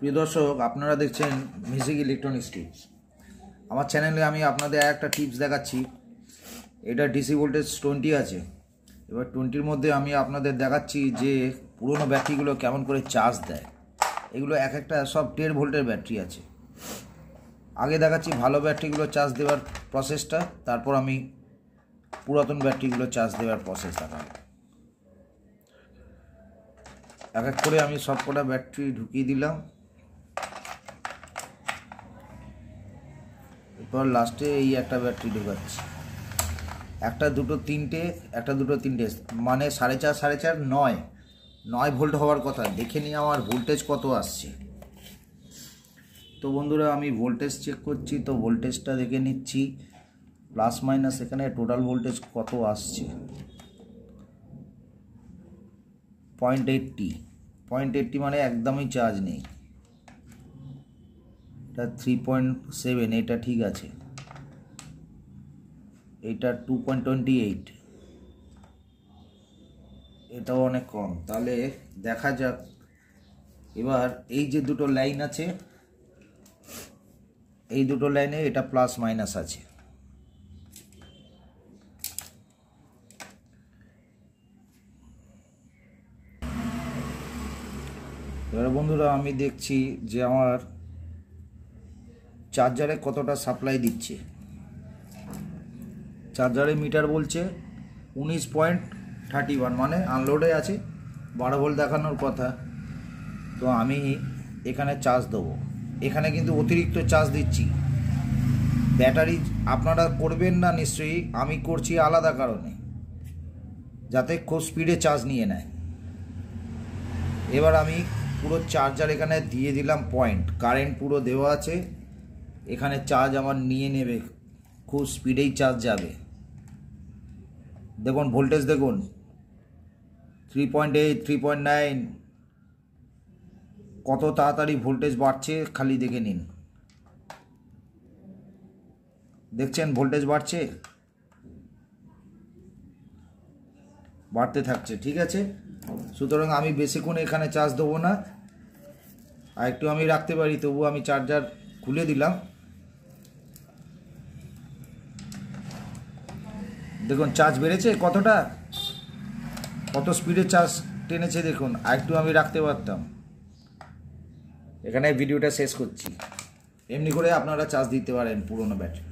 প্রিয় দর্শক, আপনারা দেখছেন মিউজিক ইলেকট্রনিক্স টিপস। আমার চ্যানেলে আমি আপনাদের একটা টিপস দেখাচ্ছি। এটা ডিসি ভোল্টেজ 20 আছে। এবার 20-র মধ্যে আমি আপনাদের দেখাচ্ছি যে পুরনো ব্যাটারিগুলো কেমন করে চার্জ দেয়। এগুলো এক একটা সব 10 ভোল্টের ব্যাটারি আছে। আগে দেখাচ্ছি ভালো ব্যাটারিগুলো চার্জ দেওয়ার প্রসেসটা, তারপর আমি পুরাতন ব্যাটারিগুলো চার্জ দেওয়ার প্রসেস দেখাবো। এক এক করে আমি সব কটা ব্যাটারি ঢুকিয়ে দিলাম। এরপর লাস্টে এই একটা ব্যাটারি ঢোকাচ্ছি। একটা দুটো তিনটে, একটা দুটো তিনটে, মানে 4.5 9 ভোল্ট হওয়ার কথা। দেখে নিই আমার ভোল্টেজ কত আসছে। তো বন্ধুরা, আমি ভোল্টেজ চেক করছি। তো ভোল্টেজটা দেখে নিচ্ছি, প্লাস মাইনাস এখানে টোটাল ভোল্টেজ কত আসছে। 0.80 মানে একদমই চার্জ নেই। এটা 3.7, এটা ঠিক আছে। এটা 2.28, এটাও অনেক কম। তাহলে দেখা যাক এবার এই যে দুটো লাইন আছে, এই দুটো লাইনে এটা প্লাস মাইনাস আছে। এবার বন্ধুরা, আমি দেখছি যে আমার চার্জারে কতটা সাপ্লাই দিচ্ছে। চার্জারে মিটার বলছে 19.31, মানে আনলোডে আছে, 12 ভোল্ট দেখানোর কথা। তো আমি এখানে চার্জ দেবো। এখানে কিন্তু অতিরিক্ত চার্জ দিচ্ছি। ব্যাটারি আপনারা করবেন না নিশ্চয়ই, আমি করছি আলাদা কারণে, যাতে খুব স্পিডে চার্জ নিয়ে নেয়। এবার আমি পুরো চার্জার এখানে দিয়ে দিলাম পয়েন্ট, কারেন্ট পুরো দেওয়া আছে। এখানে চার্জ আমার নিয়ে নেবে, খুব স্পিডেই চার্জ যাবে। দেখুন ভোল্টেজ, দেখুন 3.8, 3.9, কত তাড়াতাড়ি ভোল্টেজ বাড়ছে খালি দেখে নিন। দেখছেন ভোল্টেজ বাড়ছে, বাড়তে থাকছে। ঠিক আছে, সুতরাং আমি বেশিক্ষণ এখানে চার্জ দেবো না, আর একটু আমি রাখতে পারি। তবু আমি চার্জার খুলে দিলাম। দেখুন চার্জ বেড়েছে কতটা, কত স্পিডে চার্জ টেনেছে দেখুন। আর একটু আমি রাখতে পারতাম। এখানে ভিডিওটা শেষ করছি। এমনি করে আপনারা চার্জ দিতে পারেন পুরনো ব্যাটারি।